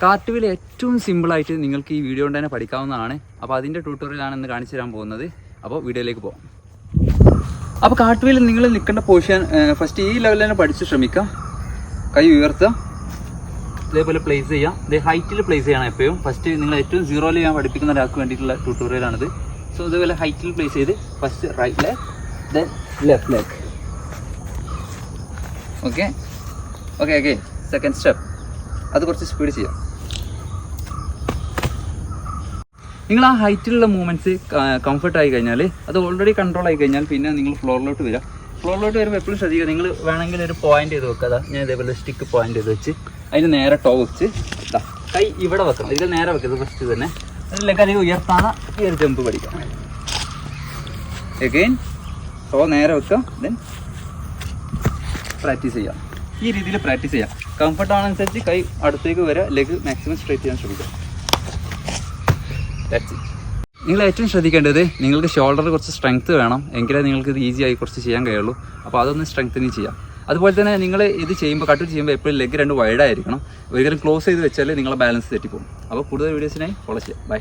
Cart wheel ഏറ്റവും സിമ്പിളായിട്ട് നിങ്ങൾക്ക് ഈ വീഡിയോ കൊണ്ട് തന്നെ പഠിക്കാവുന്നതാണ്. അപ്പോൾ അതിൻ്റെ ട്യൂട്ടോറിയലാണ് ഇന്ന് കാണിച്ചു തരാൻ പോകുന്നത്. അപ്പോൾ വീഡിയോയിലേക്ക് പോകാം. അപ്പോൾ കാർട്ട് വീൽ നിങ്ങൾ നിൽക്കേണ്ട പൊസിഷൻ ഫസ്റ്റ് ഈ ലെവലിൽ തന്നെ പഠിച്ച് ശ്രമിക്കുക. കൈ ഉയർത്തുക, ഇതേപോലെ പ്ലേസ് ചെയ്യാം. ഇത് ഹൈറ്റിൽ പ്ലേസ് ചെയ്യണം എപ്പോഴും. ഫസ്റ്റ് നിങ്ങൾ ഏറ്റവും സീറോയിൽ ഞാൻ പഠിപ്പിക്കുന്ന ഒരാൾക്ക് വേണ്ടിയിട്ടുള്ള ട്യൂട്ടോറിയലാണിത്. സോ ഇതേപോലെ ഹൈറ്റിൽ പ്ലേസ് ചെയ്ത് first right leg, then left leg. Okay okay okay second step, അത് കുറച്ച് സ്പീഡ് ചെയ്യാം. നിങ്ങൾ ആ ഹൈറ്റിലുള്ള മൂവ്മെൻറ്റ്സ് കംഫർട്ട് ആയി കഴിഞ്ഞാൽ, അത് ഓൾറെഡി കൺട്രോൾ ആയി കഴിഞ്ഞാൽ, പിന്നെ നിങ്ങൾ ഫ്ലോറിലോട്ട് വരിക. ഫ്ലോറിലോട്ട് വരുമ്പോൾ എപ്പോഴും ശ്രദ്ധിക്കുക, നിങ്ങൾ വേണമെങ്കിൽ ഒരു പോയിന്റ് ചെയ്ത് വെക്കുക. ഞാൻ ഇതേപോലെ സ്റ്റിക്ക് പോയിന്റ് ചെയ്ത് വെച്ച് അതിന് നേരെ ടോ വെച്ച് കൈ ഇവിടെ വെക്കണം. ഇതിൽ നേരെ വെക്കരുത്. ഫസ്റ്റ് തന്നെ അതിലേക്ക് അധികം ഉയർത്താതെ ഈ ഒരു ജമ്പ് പഠിക്കാം. എഗെയിൻ ടോ നേരെ വെക്കുക, ദെൻ പ്രാക്ടീസ് ചെയ്യാം. ഈ രീതിയിൽ പ്രാക്ടീസ് ചെയ്യാം. കംഫർട്ട് ആണെന്നനുസരിച്ച് കൈ അടുത്തേക്ക് വരിക, ലെഗ് മാക്സിമം സ്ട്രൈറ്റ് ചെയ്യാൻ ശ്രമിക്കുക. That's it. നിങ്ങൾ ഏറ്റവും ശ്രദ്ധിക്കേണ്ടത്, നിങ്ങൾക്ക് ഷോൾഡർ കുറച്ച് സ്ട്രെങ്ത്ത് വേണം, എങ്കിലേ നിങ്ങൾക്ക് ഇത് ഈസി ആയി കുറച്ച് ചെയ്യാൻ കഴിയുള്ളൂ. അപ്പോൾ അതൊന്ന് സ്ട്രെങ്തനിങ് ചെയ്യാം. അതുപോലെ തന്നെ നിങ്ങൾ ഇത് ചെയ്യുമ്പോൾ, കട്ട് ചെയ്യുമ്പോൾ എപ്പോഴും ലെഗ് രണ്ട് വൈഡ് ആയിരിക്കണം. ഒരിക്കലും ക്ലോസ് ചെയ്ത് വെച്ചാൽ നിങ്ങളെ ബാലൻസ് തെറ്റിപ്പോകും. അപ്പോൾ കൂടുതൽ വീഡിയോസിനായി ഫോളോ ചെയ്യാം. ബൈ.